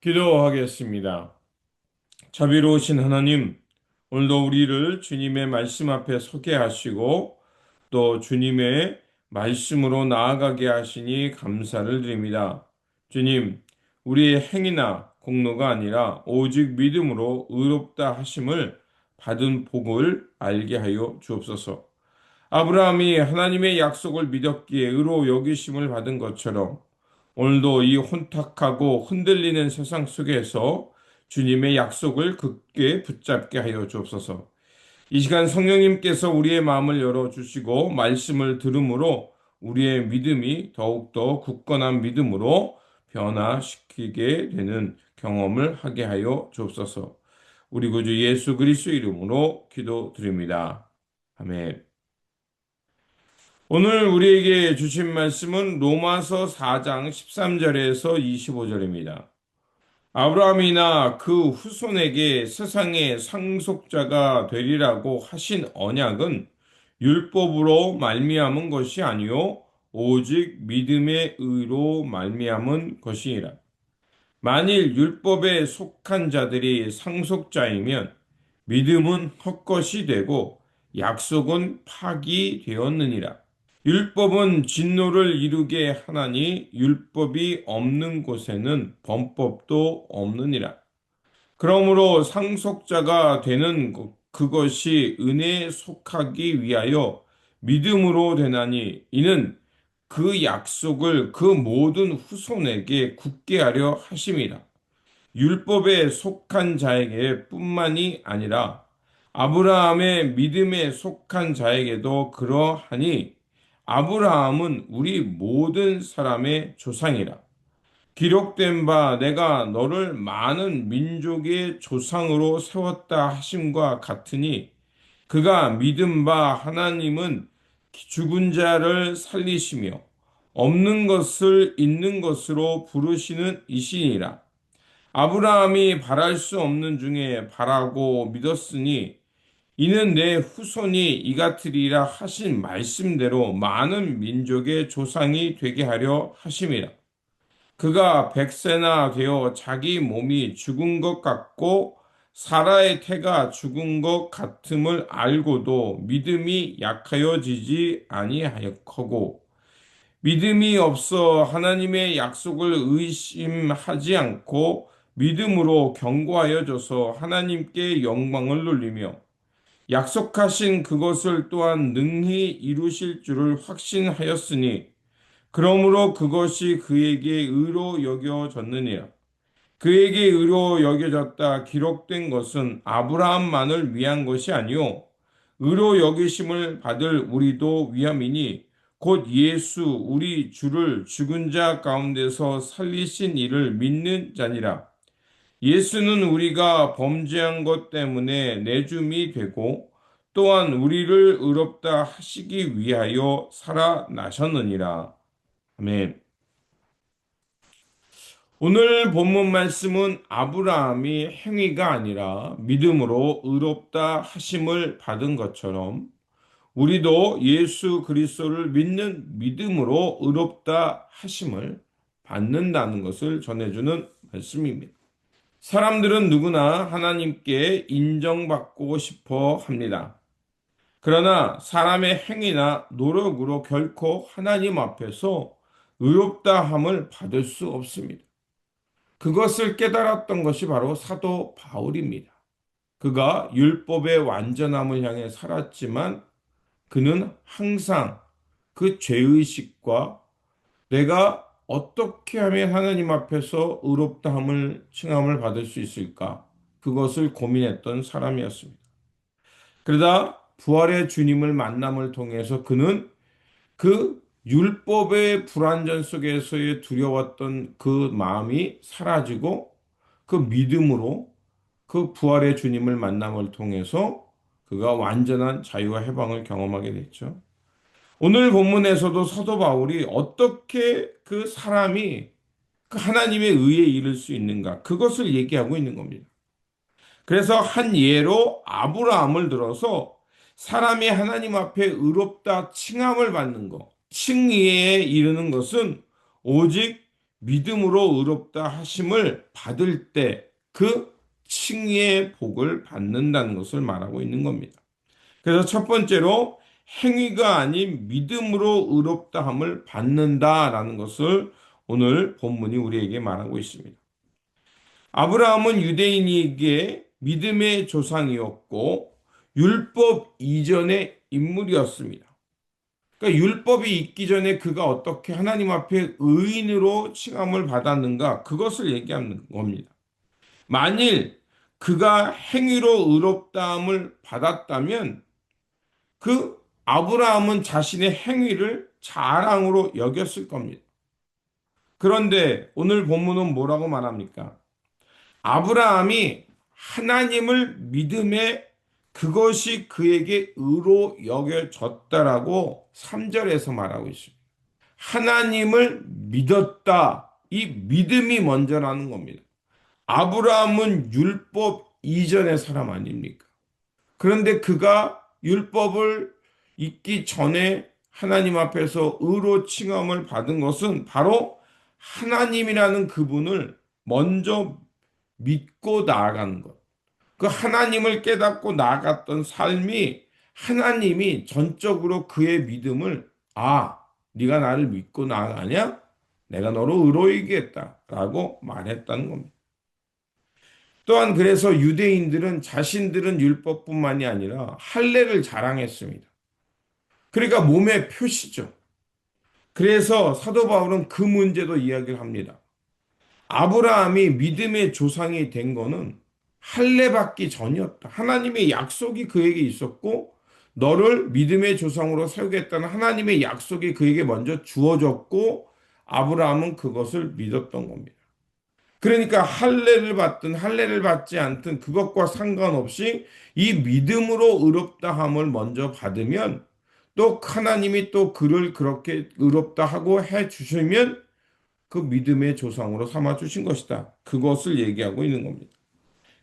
기도하겠습니다. 자비로우신 하나님, 오늘도 우리를 주님의 말씀 앞에 서게 하시고 또 주님의 말씀으로 나아가게 하시니 감사를 드립니다. 주님, 우리의 행위나 공로가 아니라 오직 믿음으로 의롭다 하심을 받은 복을 알게 하여 주옵소서. 아브라함이 하나님의 약속을 믿었기에 의로 여기심을 받은 것처럼 오늘도 이 혼탁하고 흔들리는 세상 속에서 주님의 약속을 굳게 붙잡게 하여 주옵소서. 이 시간 성령님께서 우리의 마음을 열어주시고 말씀을 들음으로 우리의 믿음이 더욱더 굳건한 믿음으로 변화시키게 되는 경험을 하게 하여 주옵소서. 우리 구주 예수 그리스도 이름으로 기도드립니다. 아멘. 오늘 우리에게 주신 말씀은 로마서 4장 13절에서 25절입니다. 아브라함이나 그 후손에게 세상의 상속자가 되리라고 하신 언약은 율법으로 말미암은 것이 아니요 오직 믿음의 의로 말미암은 것이니라. 만일 율법에 속한 자들이 상속자이면 믿음은 헛것이 되고 약속은 파기되었느니라. 율법은 진노를 이루게 하나니 율법이 없는 곳에는 범법도 없느니라. 그러므로 상속자가 되는 그것이 은혜에 속하기 위하여 믿음으로 되나니 이는 그 약속을 그 모든 후손에게 굳게 하려 하심이라. 율법에 속한 자에게 뿐만이 아니라 아브라함의 믿음에 속한 자에게도 그러하니 아브라함은 우리 모든 사람의 조상이라. 기록된 바 내가 너를 많은 민족의 조상으로 세웠다 하심과 같으니 그가 믿은 바 하나님은 죽은 자를 살리시며 없는 것을 있는 것으로 부르시는 이시니라. 아브라함이 바랄 수 없는 중에 바라고 믿었으니 이는 내 후손이 이 같으리라 하신 말씀대로 많은 민족의 조상이 되게 하려 하심이라. 그가 100세나 되어 자기 몸이 죽은 것 같고 사라의 태가 죽은 것 같음을 알고도 믿음이 약하여지지 아니하였고 믿음이 없어 하나님의 약속을 의심하지 않고 믿음으로 견고하여져서 하나님께 영광을 돌리며 약속하신 그것을 또한 능히 이루실 줄을 확신하였으니 그러므로 그것이 그에게 의로 여겨졌느니라. 그에게 의로 여겨졌다 기록된 것은 아브라함만을 위한 것이 아니요 의로 여기심을 받을 우리도 위함이니 곧 예수 우리 주를 죽은 자 가운데서 살리신 이를 믿는 자니라. 예수는 우리가 범죄한 것 때문에 내줌이 되고 또한 우리를 의롭다 하시기 위하여 살아나셨느니라. 아멘. 오늘 본문 말씀은 아브라함이 행위가 아니라 믿음으로 의롭다 하심을 받은 것처럼 우리도 예수 그리스도를 믿는 믿음으로 의롭다 하심을 받는다는 것을 전해주는 말씀입니다. 사람들은 누구나 하나님께 인정받고 싶어 합니다. 그러나 사람의 행위나 노력으로 결코 하나님 앞에서 의롭다함을 받을 수 없습니다. 그것을 깨달았던 것이 바로 사도 바울입니다. 그가 율법의 완전함을 향해 살았지만 그는 항상 그 죄의식과 내가 어떻게 하면 하나님 앞에서 의롭다함을 칭함을 받을 수 있을까? 그것을 고민했던 사람이었습니다. 그러다 부활의 주님을 만남을 통해서 그는 그 율법의 불완전 속에서의 두려웠던 그 마음이 사라지고 그 믿음으로 그 부활의 주님을 만남을 통해서 그가 완전한 자유와 해방을 경험하게 됐죠. 오늘 본문에서도 사도 바울이 어떻게 그 사람이 그 하나님의 의에 이를 수 있는가 그것을 얘기하고 있는 겁니다. 그래서 한 예로 아브라함을 들어서 사람이 하나님 앞에 의롭다 칭함을 받는 것, 칭의에 이르는 것은 오직 믿음으로 의롭다 하심을 받을 때 그 칭의의 복을 받는다는 것을 말하고 있는 겁니다. 그래서 첫 번째로 행위가 아닌 믿음으로 의롭다함을 받는다라는 것을 오늘 본문이 우리에게 말하고 있습니다. 아브라함은 유대인에게 믿음의 조상이었고 율법 이전의 인물이었습니다. 그러니까 율법이 있기 전에 그가 어떻게 하나님 앞에 의인으로 칭함을 받았는가 그것을 얘기하는 겁니다. 만일 그가 행위로 의롭다함을 받았다면 그 아브라함은 자신의 행위를 자랑으로 여겼을 겁니다. 그런데 오늘 본문은 뭐라고 말합니까? 아브라함이 하나님을 믿음에 그것이 그에게 의로 여겨졌다라고 3절에서 말하고 있습니다. 하나님을 믿었다. 이 믿음이 먼저라는 겁니다. 아브라함은 율법 이전의 사람 아닙니까? 그런데 그가 율법을 잊기 전에 하나님 앞에서 의로 칭함을 받은 것은 바로 하나님이라는 그분을 먼저 믿고 나아가는 것. 그 하나님을 깨닫고 나아갔던 삶이 하나님이 전적으로 그의 믿음을 네가 나를 믿고 나아가냐? 내가 너로 의로이겠다라고 말했다는 겁니다. 또한 그래서 유대인들은 자신들은 율법뿐만이 아니라 할례를 자랑했습니다. 그러니까 몸의 표시죠. 그래서 사도 바울은 그 문제도 이야기를 합니다. 아브라함이 믿음의 조상이 된 거는 할례 받기 전이었다. 하나님의 약속이 그에게 있었고 너를 믿음의 조상으로 세우겠다는 하나님의 약속이 그에게 먼저 주어졌고 아브라함은 그것을 믿었던 겁니다. 그러니까 할례를 받든 할례를 받지 않든 그것과 상관없이 이 믿음으로 의롭다함을 먼저 받으면 또 하나님이 또 그를 그렇게 의롭다 하고 해 주시면 그 믿음의 조상으로 삼아 주신 것이다. 그것을 얘기하고 있는 겁니다.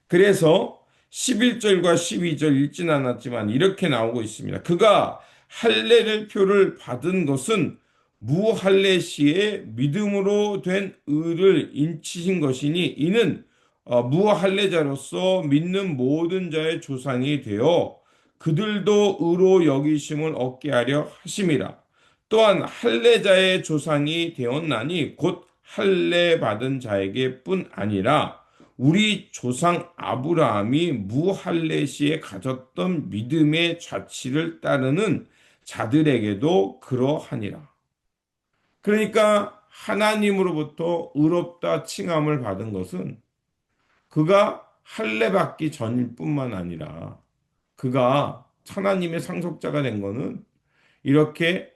그래서 11절과 12절 읽진 않았지만 이렇게 나오고 있습니다. 그가 할례를 표를 받은 것은 무할례 시에 믿음으로 된 의를 인치신 것이니 이는 무할례자로서 믿는 모든 자의 조상이 되어 그들도 의로 여기심을 얻게 하려 하심이라. 또한 할례자의 조상이 되었나니 곧 할례 받은 자에게뿐 아니라 우리 조상 아브라함이 무할례 시에 가졌던 믿음의 자취를 따르는 자들에게도 그러하니라. 그러니까 하나님으로부터 의롭다 칭함을 받은 것은 그가 할례 받기 전일 뿐만 아니라 그가 하나님의 상속자가 된 것은 이렇게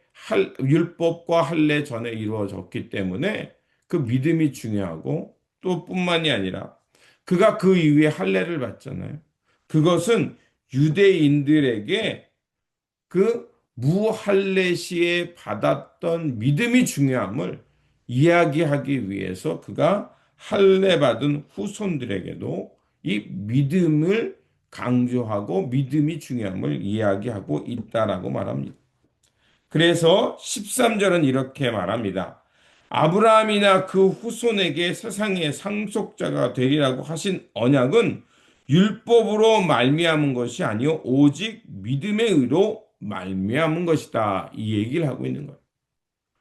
율법과 할례 전에 이루어졌기 때문에 그 믿음이 중요하고 또 뿐만이 아니라 그가 그 이후에 할례를 받잖아요. 그것은 유대인들에게 그 무할례 시에 받았던 믿음이 중요함을 이야기하기 위해서 그가 할례 받은 후손들에게도 이 믿음을 강조하고 믿음이 중요함을 이야기하고 있다라고 말합니다. 그래서 13절은 이렇게 말합니다. 아브라함이나 그 후손에게 세상의 상속자가 되리라고 하신 언약은 율법으로 말미암은 것이 아니요 오직 믿음의 의로 말미암은 것이다. 이 얘기를 하고 있는 거예요.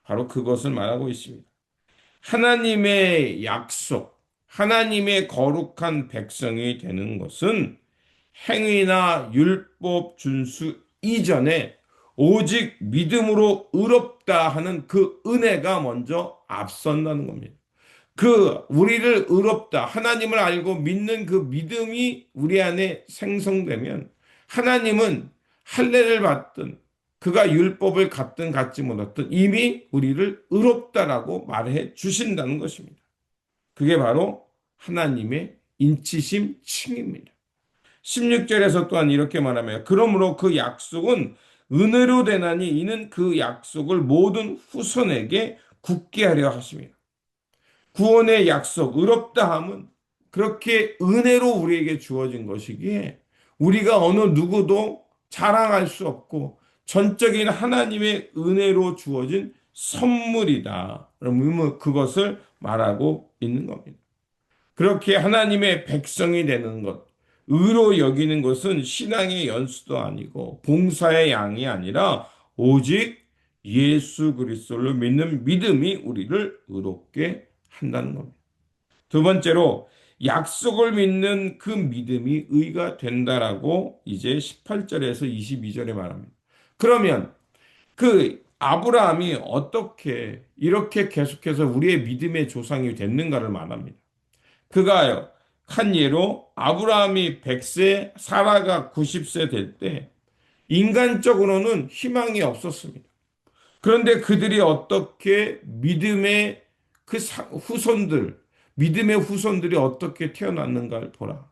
바로 그것을 말하고 있습니다. 하나님의 약속, 하나님의 거룩한 백성이 되는 것은 행위나 율법 준수 이전에 오직 믿음으로 의롭다 하는 그 은혜가 먼저 앞선다는 겁니다. 그 우리를 의롭다 하나님을 알고 믿는 그 믿음이 우리 안에 생성되면 하나님은 할례를 받든 그가 율법을 갖든 갖지 못했든 이미 우리를 의롭다라고 말해 주신다는 것입니다. 그게 바로 하나님의 인치심 칭입니다. 16절에서 또한 이렇게 말하며 그러므로 그 약속은 은혜로 되나니 이는 그 약속을 모든 후손에게 굳게 하려 하심이라. 구원의 약속, 의롭다 함은 그렇게 은혜로 우리에게 주어진 것이기에 우리가 어느 누구도 자랑할 수 없고 전적인 하나님의 은혜로 주어진 선물이다. 그러면 그것을 말하고 있는 겁니다. 그렇게 하나님의 백성이 되는 것, 의로 여기는 것은 신앙의 연수도 아니고 봉사의 양이 아니라 오직 예수 그리스도를 믿는 믿음이 우리를 의롭게 한다는 겁니다. 두 번째로 약속을 믿는 그 믿음이 의가 된다라고 이제 18절에서 22절에 말합니다. 그러면 그 아브라함이 어떻게 이렇게 계속해서 우리의 믿음의 조상이 됐는가를 말합니다. 그가요, 한 예로 아브라함이 100세, 사라가 90세 될 때 인간적으로는 희망이 없었습니다. 그런데 그들이 어떻게 후손들, 믿음의 후손들이 어떻게 태어났는가를 보라.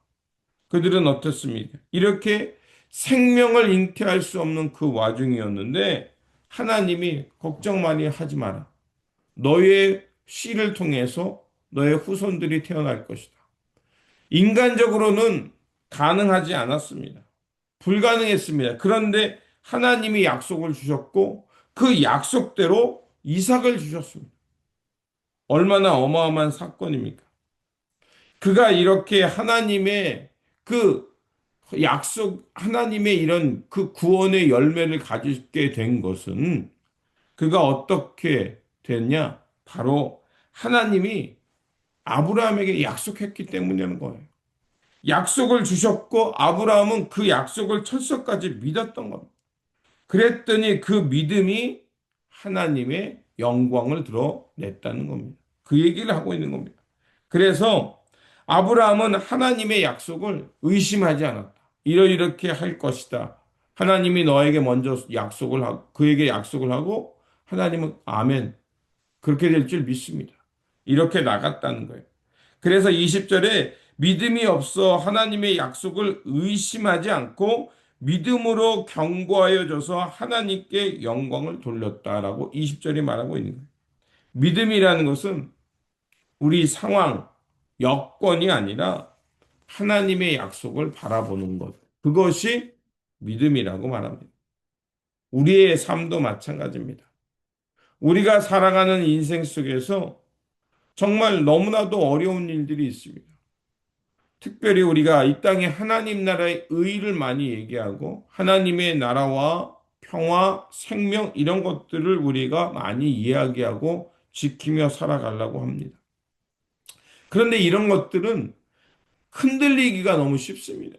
그들은 어떻습니까? 이렇게 생명을 잉태할 수 없는 그 와중이었는데 하나님이 걱정 많이 하지 마라. 너의 씨를 통해서 너의 후손들이 태어날 것이다. 인간적으로는 가능하지 않았습니다. 불가능했습니다. 그런데 하나님이 약속을 주셨고 그 약속대로 이삭을 주셨습니다. 얼마나 어마어마한 사건입니까? 그가 이렇게 하나님의 그 하나님의 이런 그 구원의 열매를 가지게 된 것은 그가 어떻게 됐냐? 바로 하나님이 아브라함에게 약속했기 때문이라는 거예요. 약속을 주셨고 아브라함은 그 약속을 철석까지 믿었던 겁니다. 그랬더니 그 믿음이 하나님의 영광을 드러냈다는 겁니다. 그 얘기를 하고 있는 겁니다. 그래서 아브라함은 하나님의 약속을 의심하지 않았다. 이렇게 할 것이다. 하나님이 너에게 먼저 약속을 하고 그에게 약속을 하고 하나님은 아멘. 그렇게 될 줄 믿습니다. 이렇게 나갔다는 거예요. 그래서 20절에 믿음이 없어 하나님의 약속을 의심하지 않고 믿음으로 견고하여 져서 하나님께 영광을 돌렸다라고 20절이 말하고 있는 거예요. 믿음이라는 것은 우리 상황, 여건이 아니라 하나님의 약속을 바라보는 것. 그것이 믿음이라고 말합니다. 우리의 삶도 마찬가지입니다. 우리가 살아가는 인생 속에서 정말 너무나도 어려운 일들이 있습니다. 특별히 우리가 이 땅에 하나님 나라의 의를 많이 얘기하고 하나님의 나라와 평화, 생명 이런 것들을 우리가 많이 이야기하고 지키며 살아가려고 합니다. 그런데 이런 것들은 흔들리기가 너무 쉽습니다.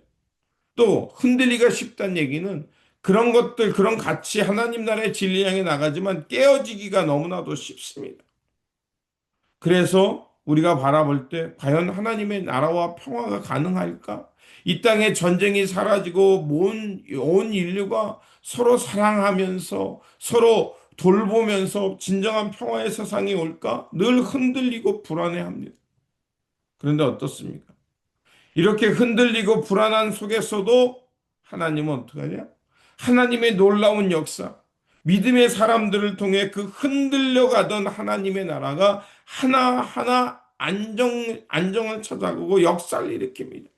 또 흔들리기가 쉽다는 얘기는 그런 것들, 그런 가치 하나님 나라의 진리 향해 나가지만 깨어지기가 너무나도 쉽습니다. 그래서 우리가 바라볼 때 과연 하나님의 나라와 평화가 가능할까? 이 땅에 전쟁이 사라지고 온 인류가 서로 사랑하면서 서로 돌보면서 진정한 평화의 세상이 올까? 늘 흔들리고 불안해합니다. 그런데 어떻습니까? 이렇게 흔들리고 불안한 속에서도 하나님은 어떻게 하냐? 하나님의 놀라운 역사, 믿음의 사람들을 통해 그 흔들려 가던 하나님의 나라가 하나하나 안정을 찾아가고 역사를 일으킵니다.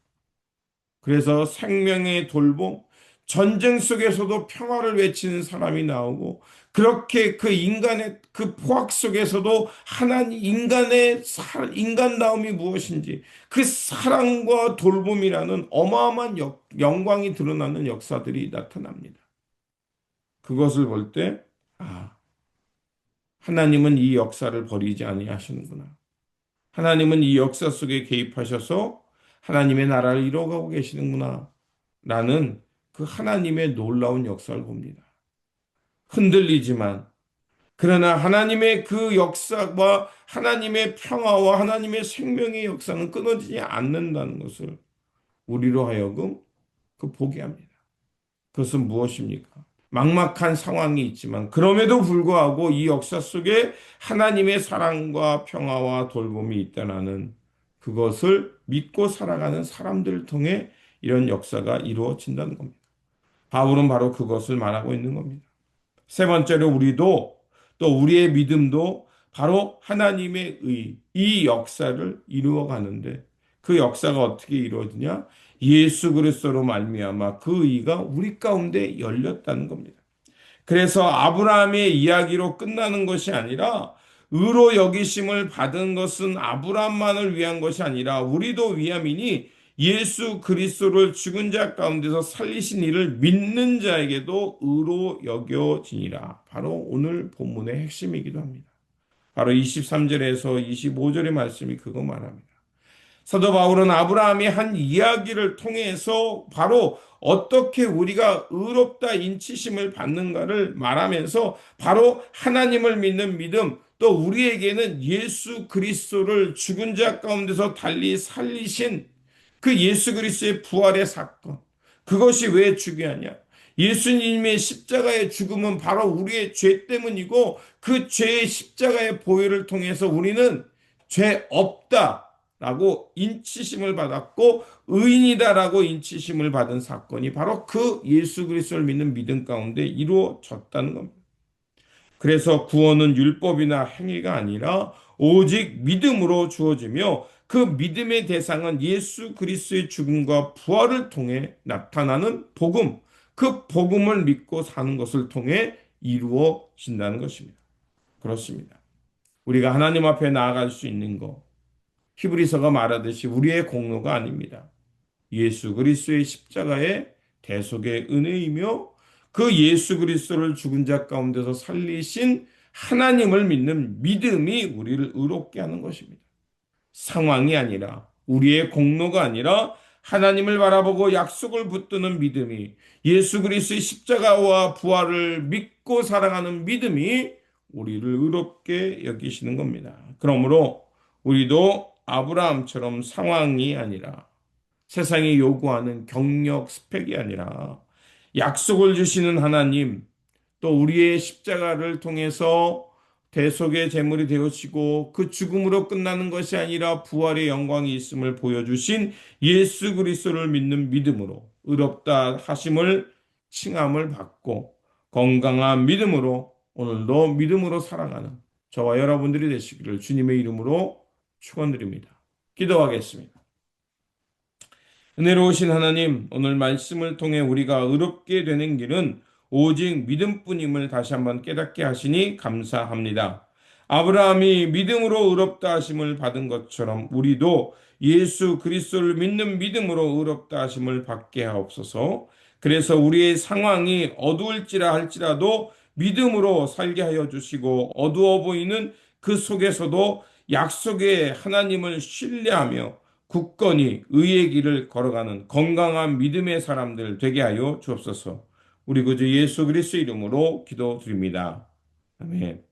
그래서 생명의 돌봄, 전쟁 속에서도 평화를 외치는 사람이 나오고, 그렇게 그 인간의 그 포악 속에서도 하나님, 인간다움이 무엇인지, 그 사랑과 돌봄이라는 어마어마한 영광이 드러나는 역사들이 나타납니다. 그것을 볼 때, 아, 하나님은 이 역사를 버리지 아니하시는구나. 하나님은 이 역사 속에 개입하셔서 하나님의 나라를 이루어가고 계시는구나. 라는 그 하나님의 놀라운 역사를 봅니다. 흔들리지만, 그러나 하나님의 그 역사와 하나님의 평화와 하나님의 생명의 역사는 끊어지지 않는다는 것을 우리로 하여금 그 보게 합니다. 그것은 무엇입니까? 막막한 상황이 있지만 그럼에도 불구하고 이 역사 속에 하나님의 사랑과 평화와 돌봄이 있다는 그것을 믿고 살아가는 사람들을 통해 이런 역사가 이루어진다는 겁니다. 바울은 바로 그것을 말하고 있는 겁니다. 세 번째로 우리도 또 우리의 믿음도 바로 하나님의 이 역사를 이루어 가는데 그 역사가 어떻게 이루어지냐? 예수 그리스도로 말미암아 그 의가 우리 가운데 열렸다는 겁니다. 그래서 아브라함의 이야기로 끝나는 것이 아니라 의로 여기심을 받은 것은 아브라함만을 위한 것이 아니라 우리도 위함이니 예수 그리스도를 죽은 자 가운데서 살리신 이를 믿는 자에게도 의로 여겨지니라. 바로 오늘 본문의 핵심이기도 합니다. 바로 23절에서 25절의 말씀이 그거 말합니다. 사도 바울은 아브라함이 한 이야기를 통해서 바로 어떻게 우리가 의롭다 인치심을 받는가를 말하면서 바로 하나님을 믿는 믿음, 또 우리에게는 예수 그리스도를 죽은 자 가운데서 달리 살리신 그 예수 그리스도의 부활의 사건, 그것이 왜 중요하냐? 예수님의 십자가의 죽음은 바로 우리의 죄 때문이고 그 죄의 십자가의 보혈을 통해서 우리는 죄 없다라고 인치심을 받았고 의인이다라고 인치심을 받은 사건이 바로 그 예수 그리스도를 믿는 믿음 가운데 이루어졌다는 겁니다. 그래서 구원은 율법이나 행위가 아니라 오직 믿음으로 주어지며 그 믿음의 대상은 예수 그리스도의 죽음과 부활을 통해 나타나는 복음, 그 복음을 믿고 사는 것을 통해 이루어진다는 것입니다. 그렇습니다. 우리가 하나님 앞에 나아갈 수 있는 것, 히브리서가 말하듯이 우리의 공로가 아닙니다. 예수 그리스도의 십자가의 대속의 은혜이며 그 예수 그리스도를 죽은 자 가운데서 살리신 하나님을 믿는 믿음이 우리를 의롭게 하는 것입니다. 상황이 아니라 우리의 공로가 아니라 하나님을 바라보고 약속을 붙드는 믿음이 예수 그리스도의 십자가와 부활을 믿고 살아가는 믿음이 우리를 의롭게 여기시는 겁니다. 그러므로 우리도 아브라함처럼 상황이 아니라 세상이 요구하는 경력 스펙이 아니라 약속을 주시는 하나님, 또 우리의 십자가를 통해서 대속의 제물이 되어지고 그 죽음으로 끝나는 것이 아니라 부활의 영광이 있음을 보여주신 예수 그리스도를 믿는 믿음으로 의롭다 하심을 칭함을 받고 건강한 믿음으로 오늘도 믿음으로 살아가는 저와 여러분들이 되시기를 주님의 이름으로 축원드립니다. 기도하겠습니다. 은혜로우신 하나님, 오늘 말씀을 통해 우리가 의롭게 되는 길은 오직 믿음뿐임을 다시 한번 깨닫게 하시니 감사합니다. 아브라함이 믿음으로 의롭다 하심을 받은 것처럼 우리도 예수 그리스도를 믿는 믿음으로 의롭다 하심을 받게 하옵소서. 그래서 우리의 상황이 어두울지라 할지라도 믿음으로 살게 하여 주시고 어두워 보이는 그 속에서도 약속의 하나님을 신뢰하며 굳건히 의의 길을 걸어가는 건강한 믿음의 사람들 되게 하여 주옵소서. 우리 구주 예수 그리스도 이름으로 기도드립니다. 아멘.